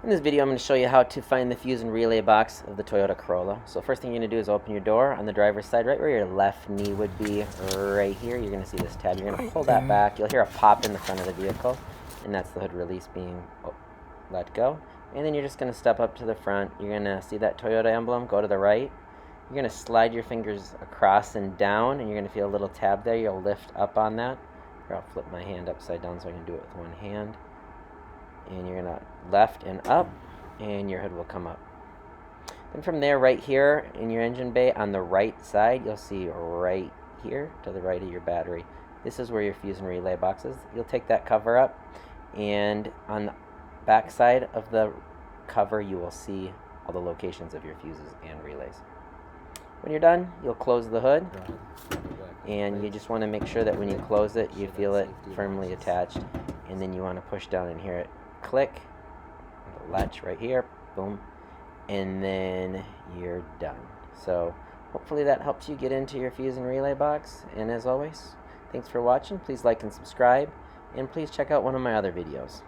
In this video, I'm going to show you how to find the fuse and relay box of the Toyota Corolla. So first thing you're going to do is open your door on the driver's side, right where your left knee would be, right here. You're going to see this tab. You're going to pull that back. You'll hear a pop in the front of the vehicle, and that's the hood release being let go. And then you're just going to step up to the front. You're going to see that Toyota emblem. Go to the right. You're going to slide your fingers across and down, and you're going to feel a little tab there. You'll lift up on that. Here, I'll flip my hand upside down so I can do it with one hand. And you're going to left and up, and your hood will come up. Then from there, right here in your engine bay on the right side, you'll see right here to the right of your battery. This is where your fuse and relay box is. You'll take that cover up, and on the back side of the cover, you will see all the locations of your fuses and relays. When you're done, you'll close the hood, and you just want to make sure that when you close it, you feel it firmly attached, and then you want to push down and hear it click, the latch right here, boom, and then you're done. So hopefully that helps you get into your fuse and relay box, and as always, thanks for watching. Please like and subscribe, and please check out one of my other videos.